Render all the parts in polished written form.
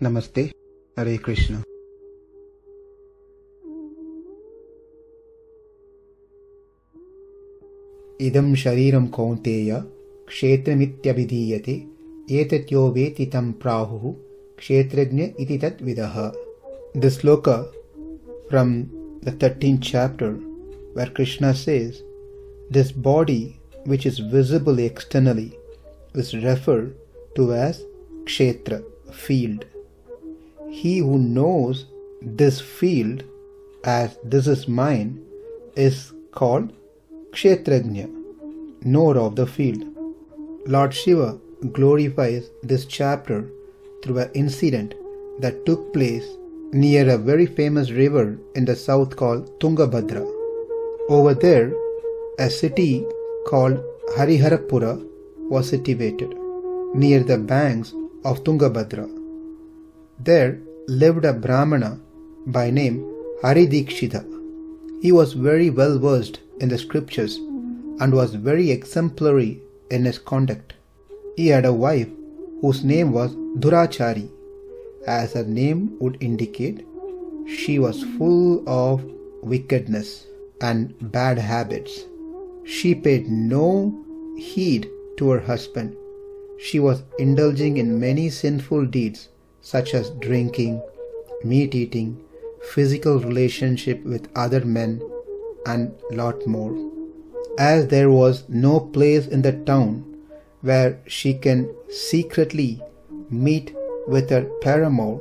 Namaste, Hare Krishna. Idam shariram kaunteya kshetramityabhidiyate etatyo veti tam prahuhu kshetrajna iti tat vidaha. This sloka from the 13th chapter, where Krishna says, this body which is visible externally is referred to as kshetra, field. He who knows this field as this is mine is called kshetrajna, knower of the field. Lord Shiva glorifies this chapter through an incident that took place near a very famous river in the south called Tungabhadra. Over there, a city called Hariharapura was situated near the banks of Tungabhadra. There lived a Brahmana by name Haridikshita. He was very well versed in the scriptures and was very exemplary in his conduct. He had a wife whose name was Durachari. As her name would indicate, she was full of wickedness and bad habits. She paid no heed to her husband. She was indulging in many sinful deeds such as drinking, meat eating, physical relationship with other men, and lot more. As there was no place in the town where she can secretly meet with her paramour,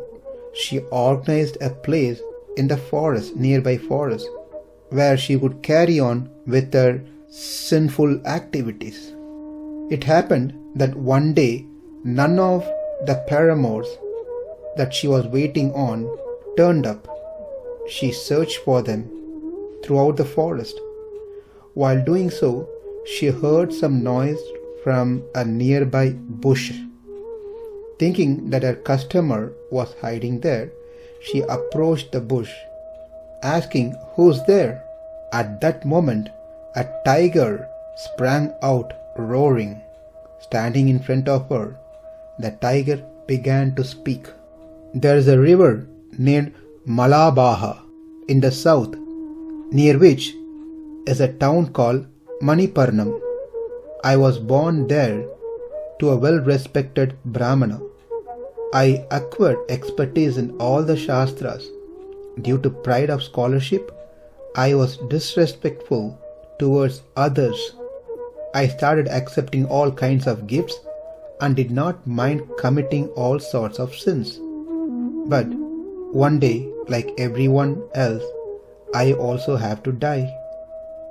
she organized a place in the forest, nearby forest, where she would carry on with her sinful activities. It happened that one day none of the paramours that she was waiting on turned up. She searched for them throughout the forest. While doing so, she heard some noise from a nearby bush. Thinking that her customer was hiding there, she approached the bush, asking, "Who's there?" At that moment, a tiger sprang out roaring. Standing in front of her, the tiger began to speak. There is a river named Malabaha in the south, near which is a town called Maniparnam. I was born there to a well-respected Brahmana. I acquired expertise in all the Shastras. Due to pride of scholarship, I was disrespectful towards others. I started accepting all kinds of gifts and did not mind committing all sorts of sins. But one day, like everyone else, I also have to die.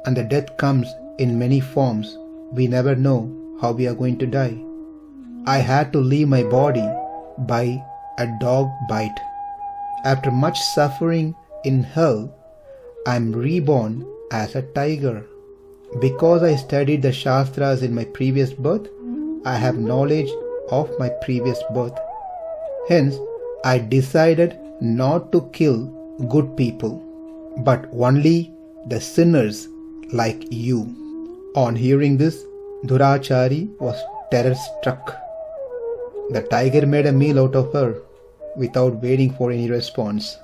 And the death comes in many forms. We never know how we are going to die. I had to leave my body by a dog bite. After much suffering in hell, I am reborn as a tiger. Because I studied the Shastras in my previous birth, I have knowledge of my previous birth. Hence, I decided not to kill good people, but only the sinners like you. On hearing this, Durachari was terror-struck. The tiger made a meal out of her without waiting for any response.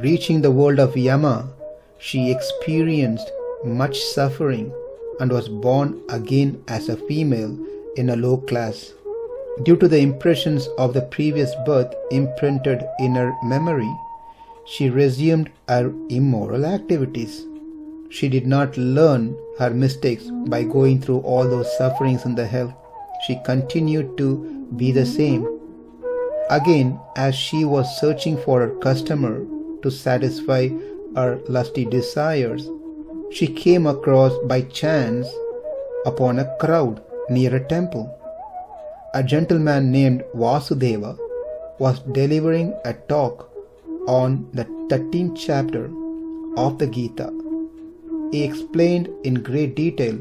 Reaching the world of Yama, she experienced much suffering and was born again as a female in a low class. Due to the impressions of the previous birth imprinted in her memory, she resumed her immoral activities. She did not learn her mistakes by going through all those sufferings in the hell. She continued to be the same. Again, as she was searching for her customer to satisfy her lusty desires, she came across by chance upon a crowd near a temple. A gentleman named Vasudeva was delivering a talk on the 13th chapter of the Gita. He explained in great detail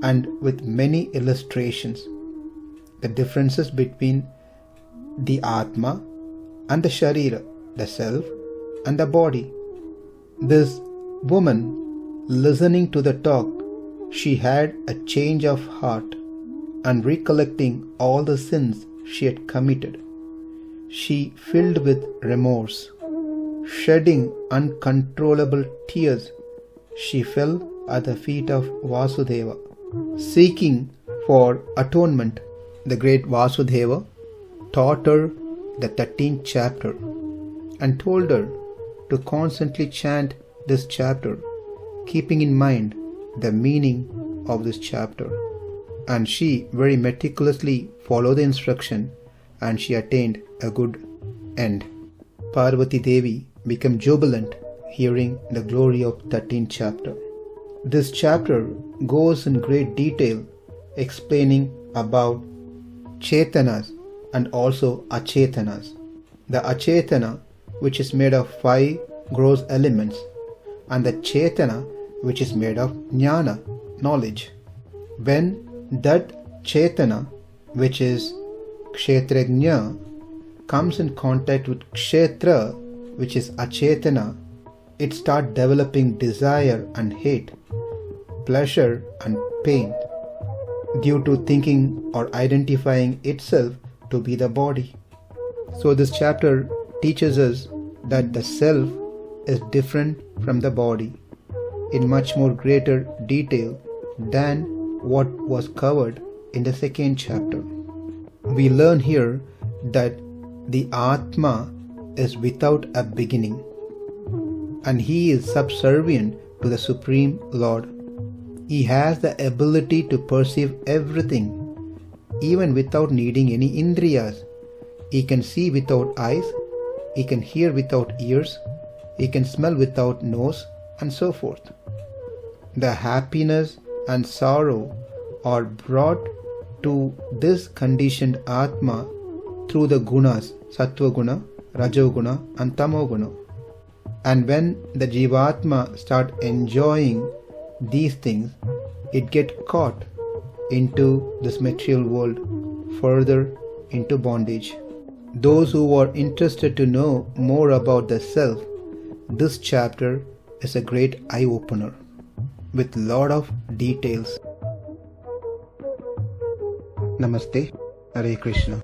and with many illustrations the differences between the Atma and the Sharira, the self and the body. This woman, listening to the talk, she had a change of heart and recollecting all the sins she had committed. she filled with remorse. Shedding uncontrollable tears, she fell at the feet of Vasudeva, seeking for atonement. The great Vasudeva taught her the 13th chapter and told her to constantly chant this chapter, keeping in mind the meaning of this chapter. And she very meticulously followed the instruction, and she attained a good end. Parvati Devi became jubilant hearing the glory of 13th chapter. This chapter goes in great detail explaining about Chetanas and also Achetanas. The Achetana, which is made of 5 gross elements, and the Chetana, which is made of Jnana, knowledge. When that Chetana, which is Kshetrajna, comes in contact with Kshetra, which is Achetana, it starts developing desire and hate, pleasure and pain, due to thinking or identifying itself to be the body. So this chapter teaches us that the self is different from the body in much more greater detail than what was covered in the 2nd chapter. We learn here that the Atma is without a beginning, and he is subservient to the Supreme Lord. He has the ability to perceive everything, even without needing any indriyas. He can see without eyes, he can hear without ears, he can smell without nose, and so forth. The happiness and sorrow are brought to this conditioned Atma through the gunas, Sattva Guna, Rajo Guna, and Tamo Guna. And when the Jivatma start enjoying these things, it gets caught into this material world, further into bondage. Those who are interested to know more about the self, this chapter is a great eye-opener with lot of details. Namaste. Hare Krishna.